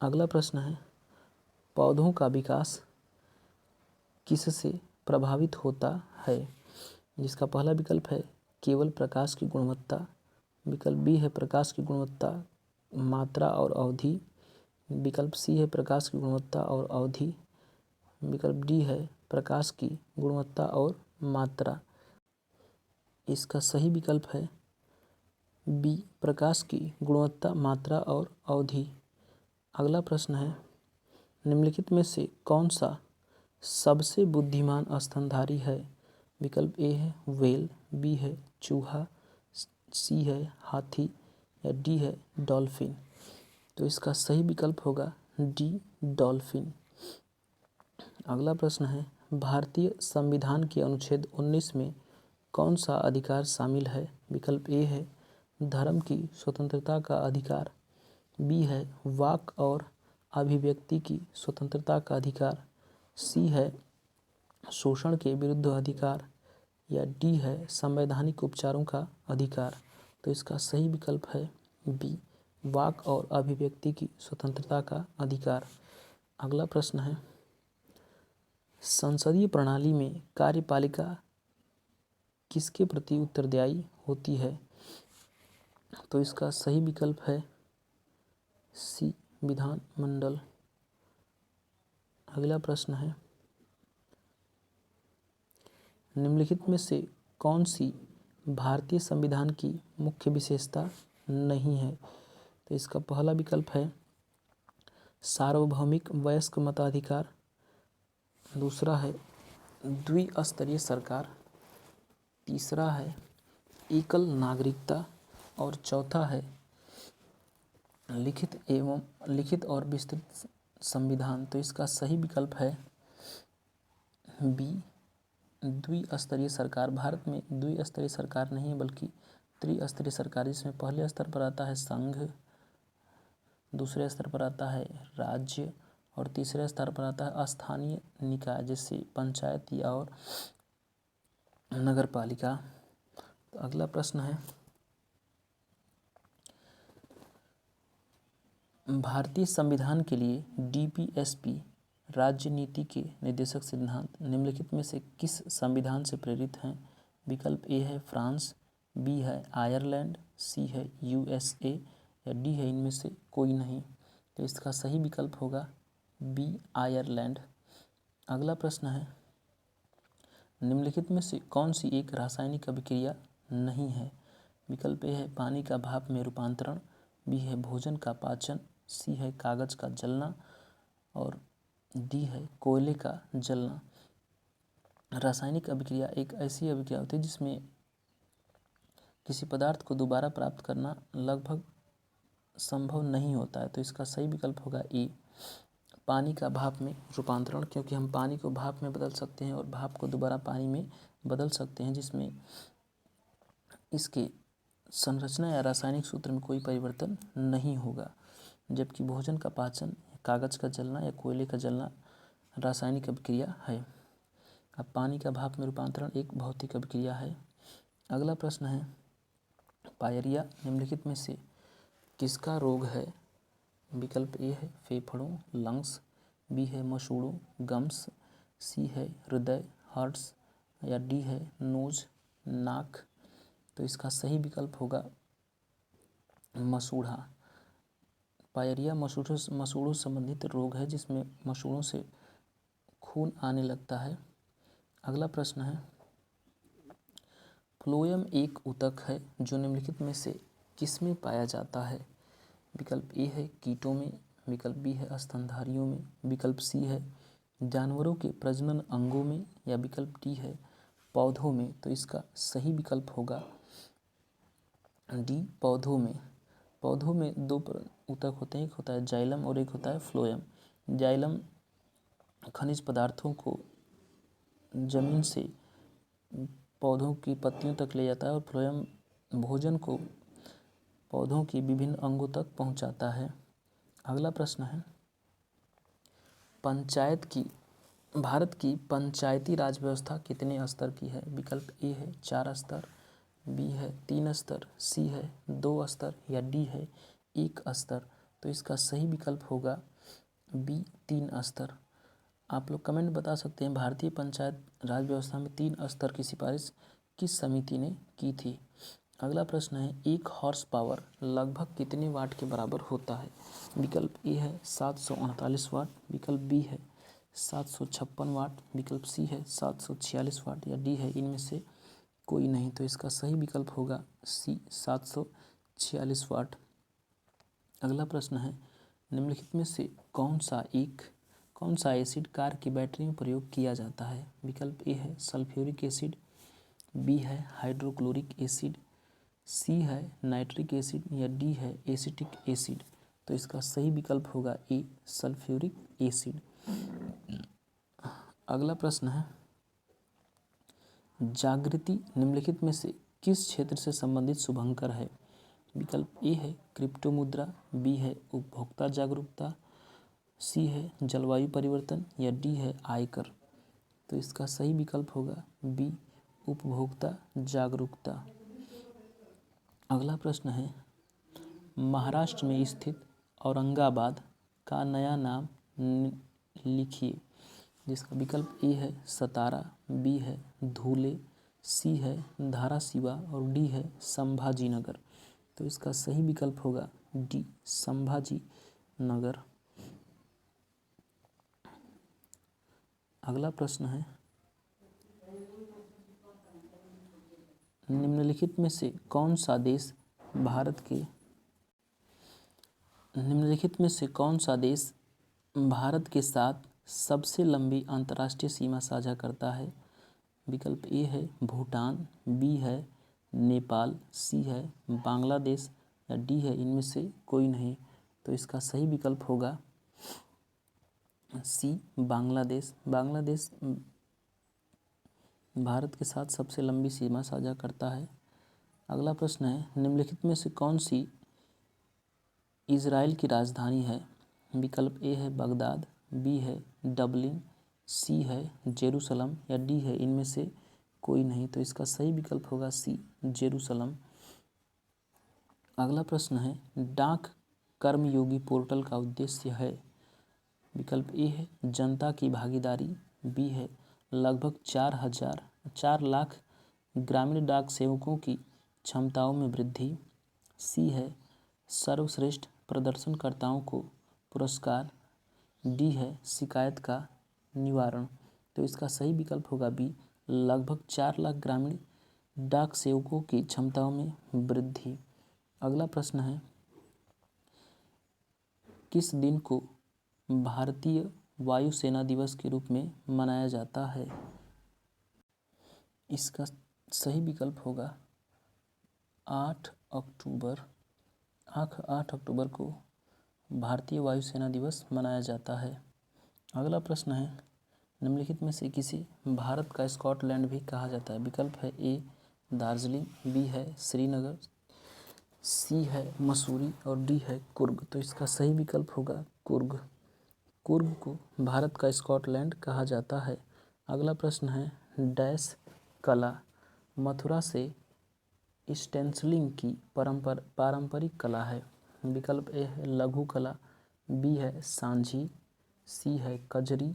अगला प्रश्न है, पौधों का विकास किससे प्रभावित होता है। जिसका पहला विकल्प है केवल प्रकाश की गुणवत्ता, विकल्प बी है प्रकाश की गुणवत्ता, मात्रा और अवधि, विकल्प सी है प्रकाश की गुणवत्ता और अवधि, विकल्प डी है प्रकाश की गुणवत्ता और मात्रा। इसका सही विकल्प है बी प्रकाश की गुणवत्ता, मात्रा और अवधि। अगला प्रश्न है, निम्नलिखित में से कौन सा सबसे बुद्धिमान स्तनधारी है। विकल्प ए है व्हेल, बी है चूहा, सी है हाथी या डी है डॉल्फिन। तो इसका सही विकल्प होगा डी डॉल्फिन। अगला प्रश्न है, भारतीय संविधान के अनुच्छेद 19 में कौन सा अधिकार शामिल है। विकल्प ए है धर्म की स्वतंत्रता का अधिकार, बी है वाक और अभिव्यक्ति की स्वतंत्रता का अधिकार, सी है शोषण के विरुद्ध अधिकार या डी है संवैधानिक उपचारों का अधिकार। तो इसका सही विकल्प है बी वाक और अभिव्यक्ति की स्वतंत्रता का अधिकार। अगला प्रश्न है, संसदीय प्रणाली में कार्यपालिका किसके प्रति उत्तरदायी होती है। तो इसका सही विकल्प है सी विधानमंडल। अगला प्रश्न है, निम्नलिखित में से कौन सी भारतीय संविधान की मुख्य विशेषता नहीं है। तो इसका पहला विकल्प है सार्वभौमिक वयस्क मताधिकार, दूसरा है द्विस्तरीय सरकार, तीसरा है एकल नागरिकता और चौथा है लिखित और विस्तृत संविधान। तो इसका सही विकल्प है बी द्विस्तरीय सरकार। भारत में द्विस्तरीय सरकार नहीं है बल्कि त्रिस्तरीय सरकार, जिसमें पहले स्तर पर आता है संघ, दूसरे स्तर पर आता है राज्य और तीसरे स्तर पर आता है स्थानीय निकाय, जैसे पंचायत या और नगर पालिका। तो अगला प्रश्न है, भारतीय संविधान के लिए डीपीएसपी राज्य नीति के निर्देशक सिद्धांत निम्नलिखित में से किस संविधान से प्रेरित हैं। विकल्प ए है फ्रांस, बी है आयरलैंड, सी है यूएसए या डी है इनमें से कोई नहीं। तो इसका सही विकल्प होगा बी आयरलैंड। अगला प्रश्न है, निम्नलिखित में से कौन सी एक रासायनिक अभिक्रिया नहीं है। विकल्प ए है पानी का भाप में रूपांतरण, बी है भोजन का पाचन, सी है कागज का जलना और डी है कोयले का जलना। रासायनिक अभिक्रिया एक ऐसी अभिक्रिया होती है जिसमें किसी पदार्थ को दोबारा प्राप्त करना लगभग संभव नहीं होता है। तो इसका सही विकल्प होगा ए पानी का भाप में रूपांतरण, क्योंकि हम पानी को भाप में बदल सकते हैं और भाप को दोबारा पानी में बदल सकते हैं, जिसमें इसके संरचना या रासायनिक सूत्र में कोई परिवर्तन नहीं होगा। जबकि भोजन का पाचन, कागज का जलना या कोयले का जलना रासायनिक अभिक्रिया है। अब पानी का भाप में रूपांतरण एक भौतिक अभिक्रिया है। अगला प्रश्न है, पायरिया निम्नलिखित में से किसका रोग है। विकल्प ए है फेफड़ों लंग्स, बी है मसूड़ों गम्स, सी है हृदय हार्ट्स या डी है नोज नाक। तो इसका सही विकल्प होगा मसूड़ा। पायरिया मसूड़ों संबंधित रोग है जिसमें मसूड़ों से खून आने लगता है। अगला प्रश्न है, फ्लोएम एक ऊतक है जो निम्नलिखित में से किसमें पाया जाता है। विकल्प ए है कीटों में, विकल्प बी है स्तनधारियों में, विकल्प सी है जानवरों के प्रजनन अंगों में या विकल्प डी है पौधों में, तो इसका सही विकल्प होगा डी पौधों में। पौधों में दो ऊतक होते हैं, एक होता है जाइलम और एक होता है फ्लोएम। जाइलम खनिज पदार्थों को जमीन से पौधों की पत्तियों तक ले जाता है और फ्लोएम भोजन को पौधों की विभिन्न अंगों तक पहुंचाता है। अगला प्रश्न है, भारत की पंचायती राज व्यवस्था कितने स्तर की है? विकल्प ए है 4 स्तर, बी है 3 स्तर, सी है 2 स्तर या डी है 1 स्तर। तो इसका सही विकल्प होगा बी 3 स्तर। आप लोग कमेंट बता सकते हैं भारतीय पंचायत राज व्यवस्था में 3 स्तर की सिफारिश किस समिति ने की थी। अगला प्रश्न है, एक हॉर्स पावर लगभग कितने वाट के बराबर होता है? विकल्प ए है 748 वाट, विकल्प बी है 756 वाट, विकल्प सी है 746 वाट या डी है इनमें से कोई नहीं। तो इसका सही विकल्प होगा सी 746 वाट। अगला प्रश्न है, निम्नलिखित में से कौन सा एसिड कार की बैटरी में प्रयोग किया जाता है? विकल्प ए है सल्फ्यूरिक एसिड, बी है हाइड्रोक्लोरिक एसिड, सी है नाइट्रिक एसिड या डी है एसिटिक एसिड। तो इसका सही विकल्प होगा ए सल्फ्यूरिक एसिड। अगला प्रश्न है, जागृति निम्नलिखित में से किस क्षेत्र से संबंधित शुभंकर है? विकल्प ए है क्रिप्टो मुद्रा, बी है उपभोक्ता जागरूकता, सी है जलवायु परिवर्तन या डी है आयकर। तो इसका सही विकल्प होगा बी उपभोक्ता जागरूकता। अगला प्रश्न है, महाराष्ट्र में स्थित औरंगाबाद का नया नाम लिखिए। जिसका विकल्प ए है सतारा, बी है धुले, सी है धाराशिवा और डी है संभाजी नगर। तो इसका सही विकल्प होगा डी संभाजी नगर। अगला प्रश्न है, निम्नलिखित में से कौन सा देश भारत के साथ सबसे लंबी अंतर्राष्ट्रीय सीमा साझा करता है? विकल्प ए है भूटान, बी है नेपाल, सी है बांग्लादेश या डी है इनमें से कोई नहीं। तो इसका सही विकल्प होगा सी बांग्लादेश। बांग्लादेश भारत के साथ सबसे लंबी सीमा साझा करता है। अगला प्रश्न है, निम्नलिखित में से कौन सी इजराइल की राजधानी है? विकल्प ए है बगदाद, बी है डबलिन, सी है जेरूसलम या डी है इनमें से कोई नहीं। तो इसका सही विकल्प होगा सी जेरूसलम। अगला प्रश्न है, डाक कर्मयोगी पोर्टल का उद्देश्य है? विकल्प ए है जनता की भागीदारी, बी है लगभग 4 लाख ग्रामीण डाक सेवकों की क्षमताओं में वृद्धि, सी है सर्वश्रेष्ठ प्रदर्शनकर्ताओं को पुरस्कार, डी है शिकायत का निवारण। तो इसका सही विकल्प होगा बी लगभग 4 लाख ग्रामीण डाक सेवकों की क्षमताओं में वृद्धि। अगला प्रश्न है, किस दिन को भारतीय वायुसेना दिवस के रूप में मनाया जाता है? इसका सही विकल्प होगा 8 अक्टूबर को भारतीय वायुसेना दिवस मनाया जाता है। अगला प्रश्न है, निम्नलिखित में से किसे भारत का स्कॉटलैंड भी कहा जाता है? विकल्प है ए दार्जिलिंग, बी है श्रीनगर, सी है मसूरी और डी है कुर्ग। तो इसका सही विकल्प होगा कुर्ग। कुर्ग को भारत का स्कॉटलैंड कहा जाता है। अगला प्रश्न है, डैश कला मथुरा से स्टेंसिलिंग की पारंपरिक कला है? विकल्प ए है लघु कला, बी है सांझी, सी है कजरी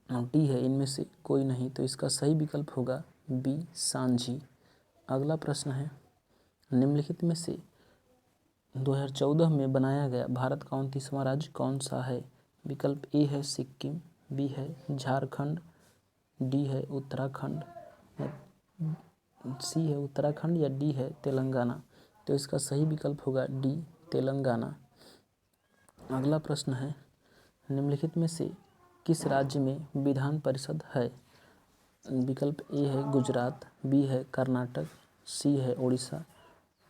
और डी है इनमें से कोई नहीं। तो इसका सही विकल्प होगा बी सांझी। अगला प्रश्न है, निम्नलिखित में से 2014 में बनाया गया भारत का 29वां राज्य कौन सा है? विकल्प ए है सिक्किम, बी है झारखंड, डी है उत्तराखंड, सी है उत्तराखंड या डी है तेलंगाना। तो इसका सही विकल्प होगा डी तेलंगाना। अगला प्रश्न है, निम्नलिखित में से किस राज्य में विधान परिषद है? विकल्प ए है गुजरात, बी है कर्नाटक, सी है उड़ीसा,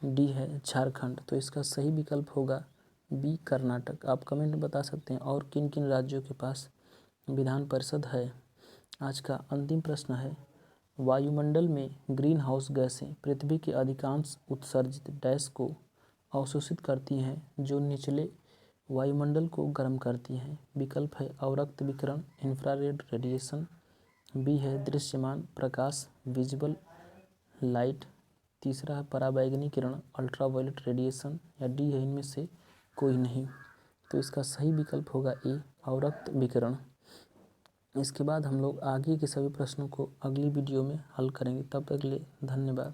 डी है झारखंड। तो इसका सही विकल्प होगा बी कर्नाटक। आप कमेंट में बता सकते हैं और किन किन राज्यों के पास विधान परिषद है। आज का अंतिम प्रश्न है, वायुमंडल में ग्रीन हाउस गैसें पृथ्वी के अधिकांश उत्सर्जित डैश को अवशोषित करती हैं जो निचले वायुमंडल को गर्म करती हैं। विकल्प है अवरक्त विकिरण, इंफ्रारेड रेडिएशन, बी है दृश्यमान प्रकाश विजिबल लाइट, तीसरा है पराबैंगनी किरण अल्ट्रावायलेट रेडिएशन, या डी है इनमें से कोई नहीं। तो इसका सही विकल्प होगा ए अवरक्त विकिरण। इसके बाद हम लोग आगे के सभी प्रश्नों को अगली वीडियो में हल करेंगे। तब तक के लिए धन्यवाद।